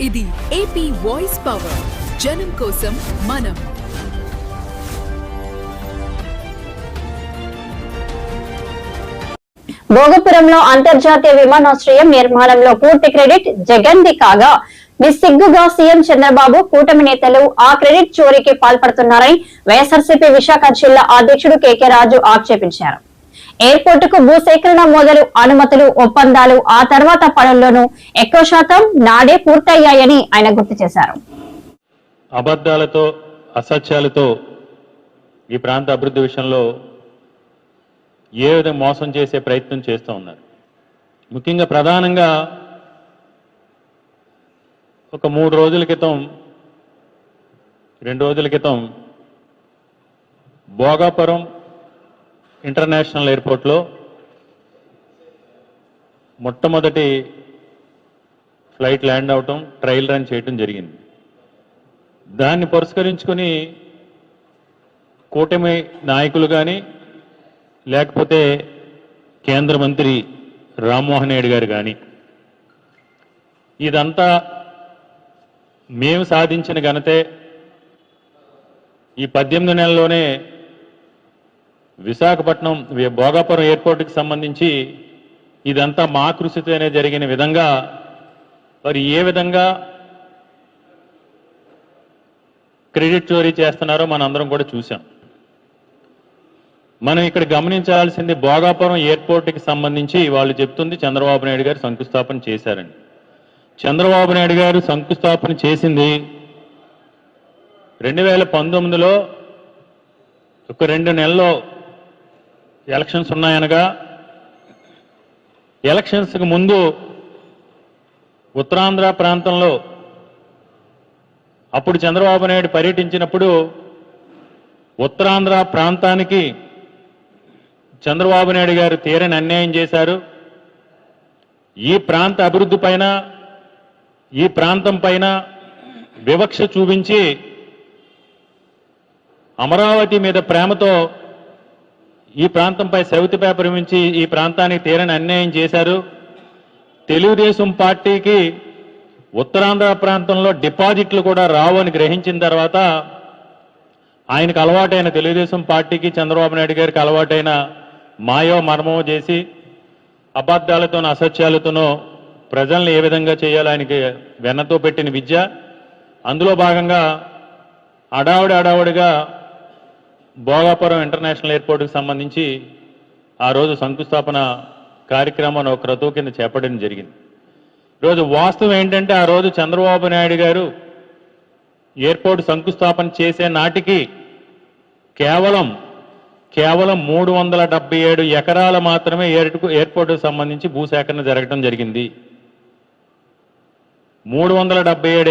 ఇది AP voice power, జనం కోసం మనం. భోగపురంలో అంతర్జాతీయ విమానాశ్రయం నిర్మాణంలో పూర్తి క్రెడిట్ జగన్ది కాగా నిస్సిగ్గుగా సీఎం చంద్రబాబు కూటమి నేతలు ఆ క్రెడిట్ చోరీకి పాల్పడుతున్నారని వైఎస్ఆర్సీపీ విశాఖ జిల్లా అధ్యక్షుడు కేకే రాజు ఆక్షేపించారు. ఎయిర్పోర్ట్ కు భూసేకరణ మొదలు అనుమతులు, ఒప్పందాలు, ఆ తర్వాత పనుల్లోనూ ఎక్కువ శాతం నాడే పూర్తయ్యాయని ఆయన గుర్తు చేశారు. అబద్ధాలతో, అసత్యాలతో ఈ ప్రాంత అభివృద్ధి విషయంలో ఏ విధంగా మోసం చేసే ప్రయత్నం చేస్తూ ఉన్నారు. ముఖ్యంగా ప్రధానంగా ఒక 2 రోజుల క్రితం భోగాపురం ఇంటర్నేషనల్ ఎయిర్పోర్ట్లో మొట్టమొదటి ఫ్లైట్ ల్యాండ్ అవటం, ట్రయల్ రన్ చేయటం జరిగింది. దాన్ని పురస్కరించుకొని కూటమి నాయకులు కానీ లేకపోతే కేంద్ర మంత్రి రామ్మోహన్ రెడ్డి గారు కానీ ఇదంతా మేము సాధించిన ఘనతే, ఈ 18 నెలల్లోనే విశాఖపట్నం భోగాపురం ఎయిర్పోర్టుకి సంబంధించి ఇదంతా మా కృషితోనే జరిగిన విధంగా మరి ఏ విధంగా క్రెడిట్ చోరీ చేస్తున్నారో మనందరం కూడా చూసాం. మనం ఇక్కడ గమనించాల్సింది భోగాపురం ఎయిర్పోర్ట్కి సంబంధించి వాళ్ళు చెప్తుంది చంద్రబాబు నాయుడు గారు శంకుస్థాపన చేశారని. చంద్రబాబు నాయుడు గారు శంకుస్థాపన చేసింది 2019లో ఒక 2 నెలల్లో ఎలక్షన్స్ ఉన్నాయనగా, ఎలక్షన్స్కి ముందు ఉత్తరాంధ్ర ప్రాంతంలో అప్పుడు చంద్రబాబు నాయుడు పర్యటించినప్పుడు ఉత్తరాంధ్ర ప్రాంతానికి చంద్రబాబు నాయుడు గారు తీరని అన్యాయం చేశారు. ఈ ప్రాంత అభివృద్ధి పైన, ఈ ప్రాంతం పైన వివక్ష చూపించి అమరావతి మీద ప్రేమతో ఈ ప్రాంతంపై సెవెంత్ పేపర్ ఉంచి ఈ ప్రాంతానికి తీరని అన్యాయం చేశారు. తెలుగుదేశం పార్టీకి ఉత్తరాంధ్ర ప్రాంతంలో డిపాజిట్లు కూడా రావని గ్రహించిన తర్వాత ఆయనకు అలవాటైన తెలుగుదేశం పార్టీకి చంద్రబాబు నాయుడు గారికి అలవాటైన మాయో మర్మో చేసి అబద్ధాలతోనూ అసత్యాలతోనూ ప్రజల్ని ఏ విధంగా చేయాలో ఆయనకి వెన్నతో పెట్టిన విద్య. అందులో భాగంగా అడావుడిగా భోగాపురం ఇంటర్నేషనల్ ఎయిర్పోర్ట్కి సంబంధించి ఆ రోజు శంకుస్థాపన కార్యక్రమాన్ని ఒక క్రతువు కింద చేపట్టడం జరిగింది. ఈరోజు వాస్తవం ఏంటంటే ఆ రోజు చంద్రబాబు నాయుడు గారు ఎయిర్పోర్ట్ శంకుస్థాపన చేసే నాటికి కేవలం 377 ఎకరాలు మాత్రమే ఎయిర్పోర్ట్కు సంబంధించి భూసేకరణ జరగడం జరిగింది. 377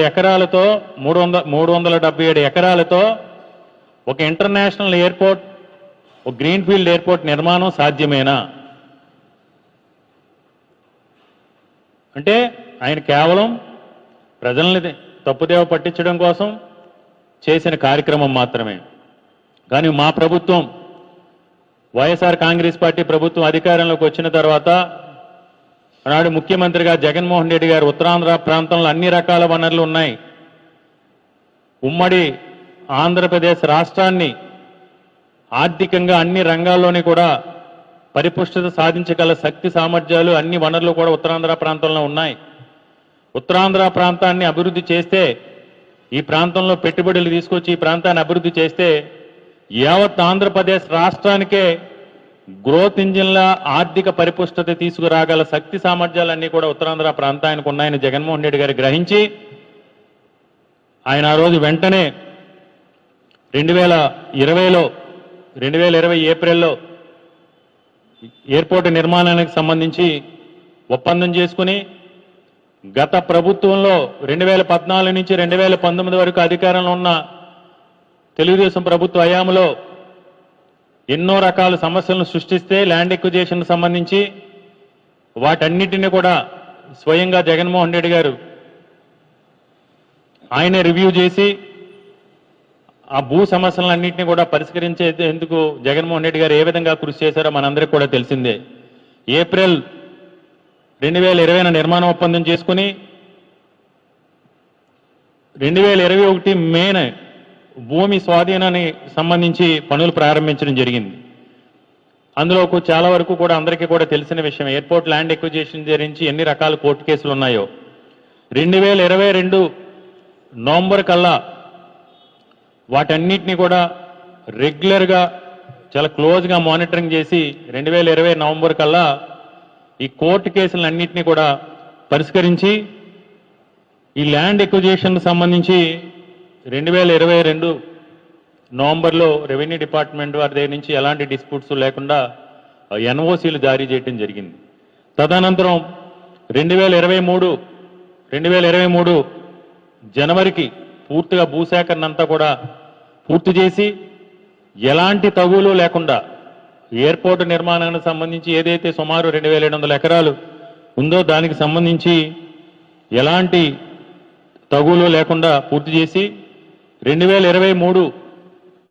ఎకరాలతో ఒక ఇంటర్నేషనల్ ఎయిర్పోర్ట్, ఒక గ్రీన్ఫీల్డ్ ఎయిర్పోర్ట్ నిర్మాణం సాధ్యమేనా అంటే ఆయన కేవలం ప్రజల్ని తప్పుదేవ పట్టించడం కోసం చేసిన కార్యక్రమం మాత్రమే. కానీ మా ప్రభుత్వం, వైఎస్ఆర్ కాంగ్రెస్ పార్టీ ప్రభుత్వం అధికారంలోకి వచ్చిన తర్వాత ఆనాడు ముఖ్యమంత్రిగా జగన్మోహన్ రెడ్డి గారు ఉత్తరాంధ్ర ప్రాంతంలో అన్ని రకాల వనరులు ఉన్నాయి. ఉమ్మడి ఆంధ్రప్రదేశ్ రాష్ట్రాన్ని ఆర్థికంగా అన్ని రంగాల్లోని కూడా పరిపుష్టత సాధించగల శక్తి సామర్థ్యాలు, అన్ని వనరులు కూడా ఉత్తరాంధ్ర ప్రాంతంలో ఉన్నాయి. ఉత్తరాంధ్ర ప్రాంతాన్ని అభివృద్ధి చేస్తే, ఈ ప్రాంతంలో పెట్టుబడులు తీసుకొచ్చి ఈ ప్రాంతాన్ని అభివృద్ధి చేస్తే యావత్ ఆంధ్రప్రదేశ్ రాష్ట్రానికే గ్రోత్ ఇంజిన్ల ఆర్థిక పరిపుష్టత తీసుకురాగల శక్తి సామర్థ్యాలన్నీ కూడా ఉత్తరాంధ్ర ప్రాంతానికి ఉన్నాయని జగన్మోహన్ రెడ్డి గారు గ్రహించి ఆయన ఆ రోజు వెంటనే 2020 ఏప్రిల్లో ఎయిర్పోర్ట్ నిర్మాణానికి సంబంధించి ఒప్పందం చేసుకుని గత ప్రభుత్వంలో 2014 నుంచి 2019 వరకు అధికారంలో ఉన్న తెలుగుదేశం ప్రభుత్వ హయాంలో ఎన్నో రకాల సమస్యలను సృష్టిస్తే ల్యాండ్ ఎక్విజిషన్ సంబంధించి వాటన్నిటిని కూడా స్వయంగా జగన్మోహన్ రెడ్డి గారు ఆయన రివ్యూ చేసి ఆ భూ సమస్యలన్నింటినీ కూడా పరిష్కరించేందుకు జగన్మోహన్ రెడ్డి గారు ఏ విధంగా కృషి చేశారో మనందరికీ కూడా తెలిసిందే. ఏప్రిల్ 2020 నిర్మాణ ఒప్పందం చేసుకుని 2021 మేన భూమి స్వాధీనానికి సంబంధించి పనులు ప్రారంభించడం జరిగింది. అందులో చాలా వరకు కూడా అందరికీ కూడా తెలిసిన విషయం, ఎయిర్పోర్ట్ ల్యాండ్ ఎక్విజిషన్ గురించి ఎన్ని రకాల కోర్టు కేసులు ఉన్నాయో. 2022 నవంబర్ కల్లా వాటన్నిటిని కూడా రెగ్యులర్గా చాలా క్లోజ్గా మానిటరింగ్ చేసి 2020 నవంబర్ కల్లా ఈ కోర్టు కేసులన్నింటినీ కూడా పరిష్కరించి ఈ ల్యాండ్ ఎక్విజిషన్ సంబంధించి 2022 నవంబర్లో రెవెన్యూ డిపార్ట్మెంట్ వారి దగ్గర నుంచి ఎలాంటి డిస్ప్యూట్స్ లేకుండా ఎన్ఓసీలు జారీ చేయడం జరిగింది. తదనంతరం 2023 జనవరికి పూర్తిగా భూసేకరణ అంతా కూడా పూర్తి చేసి ఎలాంటి తగులు లేకుండా ఎయిర్పోర్ట్ నిర్మాణానికి సంబంధించి ఏదైతే సుమారు 2700 ఎకరాలు ఉందో దానికి సంబంధించి ఎలాంటి తగులు లేకుండా పూర్తి చేసి 2023